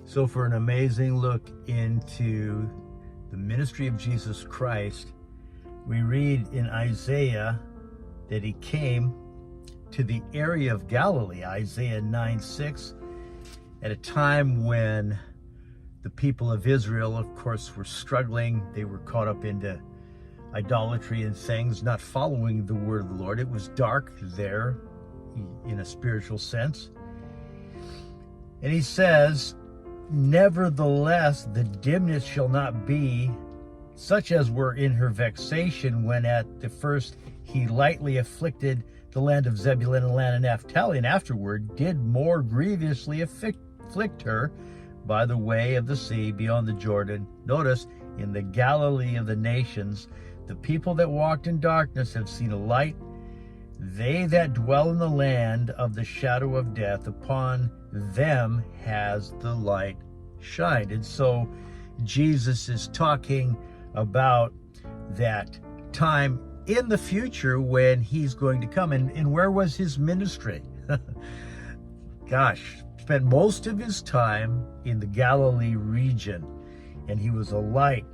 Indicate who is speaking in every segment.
Speaker 1: So for an amazing look into the ministry of Jesus Christ, we read in Isaiah that he came to the area of Galilee, Isaiah 9:6, at a time when the people of Israel, of course, were struggling. They were caught up into idolatry and things, not following the word of the Lord. It was dark there in a spiritual sense. And he says, nevertheless, the dimness shall not be such as were in her vexation when at the first he lightly afflicted the land of Zebulun and the land of Naphtali, and afterward did more grievously afflict her by the way of the sea beyond the Jordan. Notice, in the Galilee of the nations, the people that walked in darkness have seen a light. They that dwell in the land of the shadow of death, upon them has the light shined. And so Jesus is talking about that time in the future when he's going to come. And where was his ministry? Gosh, spent most of his time in the Galilee region, and he was a light,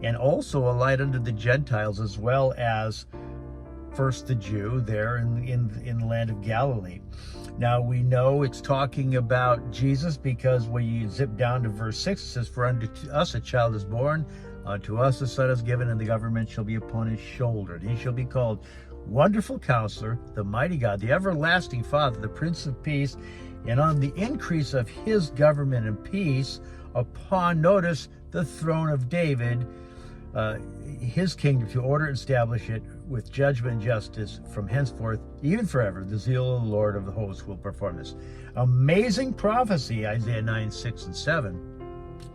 Speaker 1: and also a light unto the Gentiles, as well as first the Jew there in the land of Galilee. Now we know it's talking about Jesus because when you zip down to verse 6, it says, for unto us a child is born, unto us a son is given, and the government shall be upon his shoulder. And he shall be called Wonderful Counselor, the Mighty God, the Everlasting Father, the Prince of Peace. And on the increase of his government and peace, upon, notice, the throne of David, his kingdom, to order and establish it with judgment and justice from henceforth, even forever. The zeal of the Lord of the hosts will perform this. Amazing prophecy, Isaiah 9:6-7.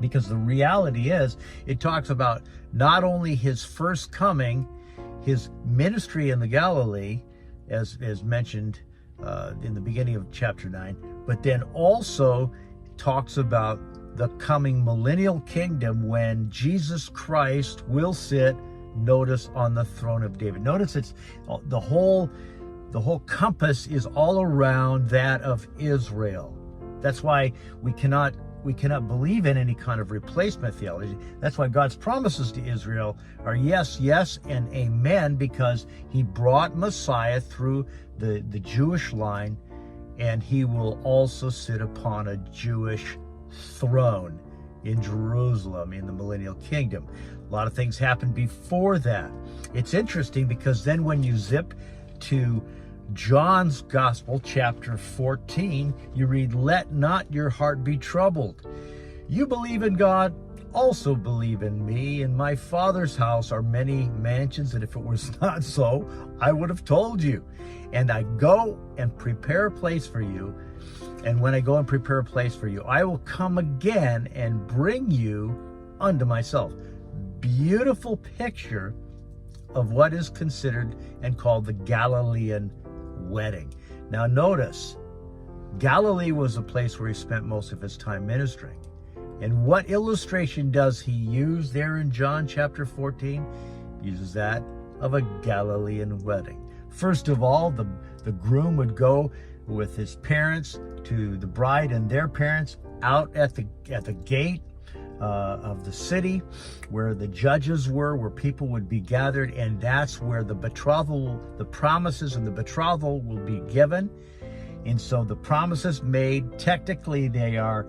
Speaker 1: Because the reality is, it talks about not only his first coming, his ministry in the Galilee, as mentioned in the beginning of chapter 9, but then also talks about the coming millennial kingdom when Jesus Christ will sit, notice, on the throne of David. Notice it's the whole compass is all around that of Israel. That's why we cannot believe in any kind of replacement theology. That's why God's promises to Israel are yes, yes, and amen, because he brought Messiah through the Jewish line, and he will also sit upon a Jewish throne in Jerusalem in the millennial kingdom. A lot of things happen before that. It's interesting because then when you zip to John's Gospel, chapter 14, you read, let not your heart be troubled. You believe in God, also believe in me. In my Father's house are many mansions, and if it was not so, I would have told you. And I go and prepare a place for you. And when I go and prepare a place for you, I will come again and bring you unto myself. Beautiful picture of what is considered and called the Galilean wedding. Now notice, Galilee was a place where he spent most of his time ministering. And what illustration does he use there in John chapter 14? He uses that of a Galilean wedding. First of all, the groom would go with his parents to the bride and their parents out at the gate of the city where the judges were, where people would be gathered, and that's where the betrothal, the promises and the betrothal will be given. And so the promises made, technically they are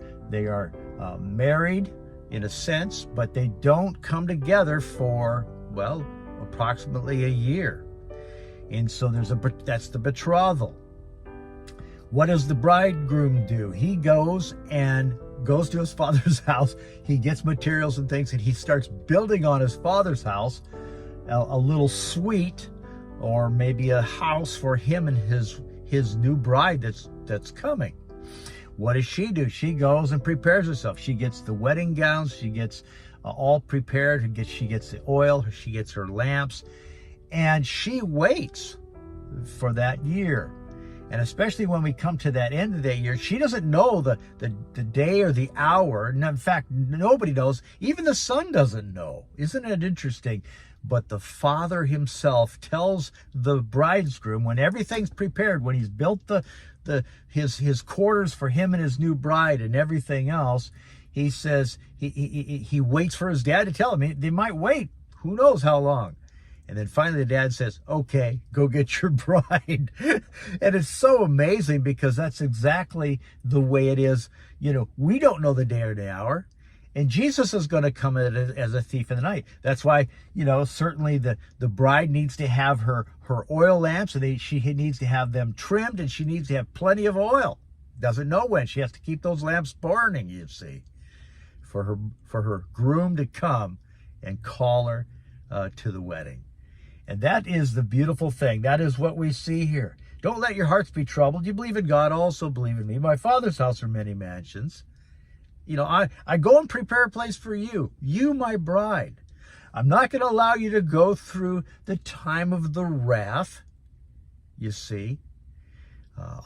Speaker 1: married in a sense, but they don't come together for, well, approximately a year. And so that's the betrothal. What does the bridegroom do? He goes to his father's house. He gets materials and things, and he starts building on his father's house a little suite, or maybe a house for him and his new bride that's coming. What does she do? She goes and prepares herself. She gets the wedding gowns. She gets all prepared. She gets the oil. She gets her lamps, and she waits for that year. And especially when we come to that end of the year, she doesn't know the day or the hour. And in fact, nobody knows. Even the son doesn't know. Isn't it interesting? But the Father himself tells the bridegroom when everything's prepared, when he's built his quarters for him and his new bride and everything else, he says he waits for his dad to tell him. They might wait. Who knows how long? And then finally the dad says, okay, go get your bride. And it's so amazing because that's exactly the way it is. We don't know the day or the hour. And Jesus is going to come as a thief in the night. That's why, certainly the bride needs to have her oil lamps, and she needs to have them trimmed, and she needs to have plenty of oil. Doesn't know when. She has to keep those lamps burning, you see, for her groom to come and call her to the wedding. And that is the beautiful thing. That is what we see here. Don't let your hearts be troubled. You believe in God, also believe in me. My Father's house are many mansions. I go and prepare a place for you, my bride. I'm not going to allow you to go through the time of the wrath, you see.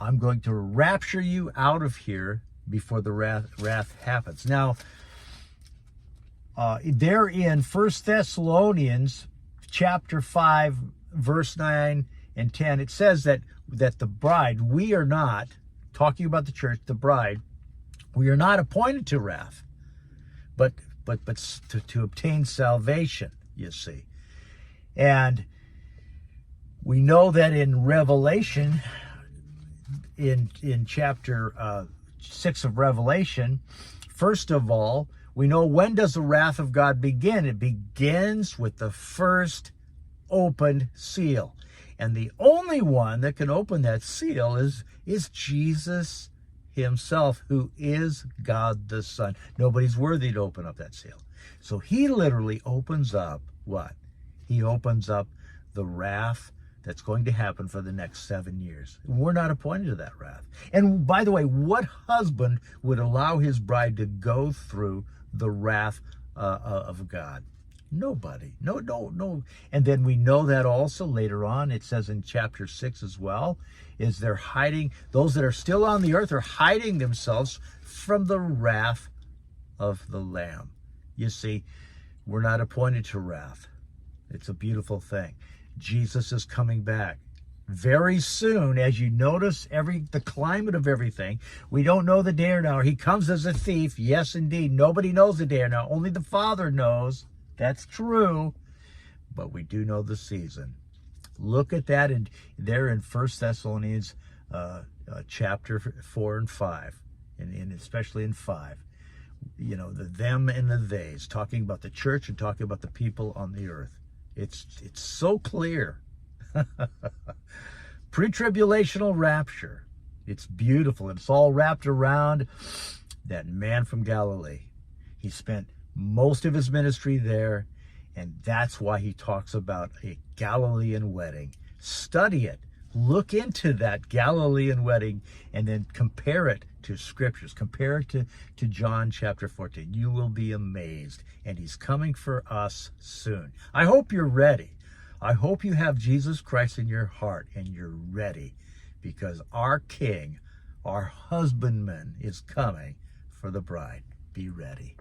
Speaker 1: I'm going to rapture you out of here before the wrath happens. Now, there in 1 Thessalonians chapter 5, verse 9 and 10, it says that the bride, we are not, talking about the church, the bride, we are not appointed to wrath, but to obtain salvation, you see. And we know that in Revelation, in chapter 6 of Revelation, first of all, we know, when does the wrath of God begin? It begins with the first opened seal. And the only one that can open that seal is Jesus himself, who is God the Son. Nobody's worthy to open up that seal. So he literally opens up what? He opens up the wrath that's going to happen for the next 7 years. We're not appointed to that wrath. And by the way, what husband would allow his bride to go through the wrath of God? Nobody. No. And then we know that also later on, it says in chapter 6 as well, is they're hiding, those that are still on the earth are hiding themselves from the wrath of the Lamb. You see, we're not appointed to wrath. It's a beautiful thing. Jesus is coming back very soon. As you notice, the climate of everything, we don't know the day or hour. He comes as a thief. Yes, indeed. Nobody knows the day or hour. Only the Father knows. That's true. But we do know the season. Look at that there in 1 Thessalonians chapter 4 and 5, and especially in 5. The them and the theys, talking about the church and talking about the people on the earth. It's so clear. Pre-tribulational rapture. It's beautiful. It's all wrapped around that man from Galilee. He spent most of his ministry there, and that's why he talks about a Galilean wedding. Study it. Look into that Galilean wedding and then compare it to scriptures. Compare it to John chapter 14. You will be amazed. And he's coming for us soon. I hope you're ready. I hope you have Jesus Christ in your heart and you're ready, because our King, our husbandman, is coming for the bride. Be ready.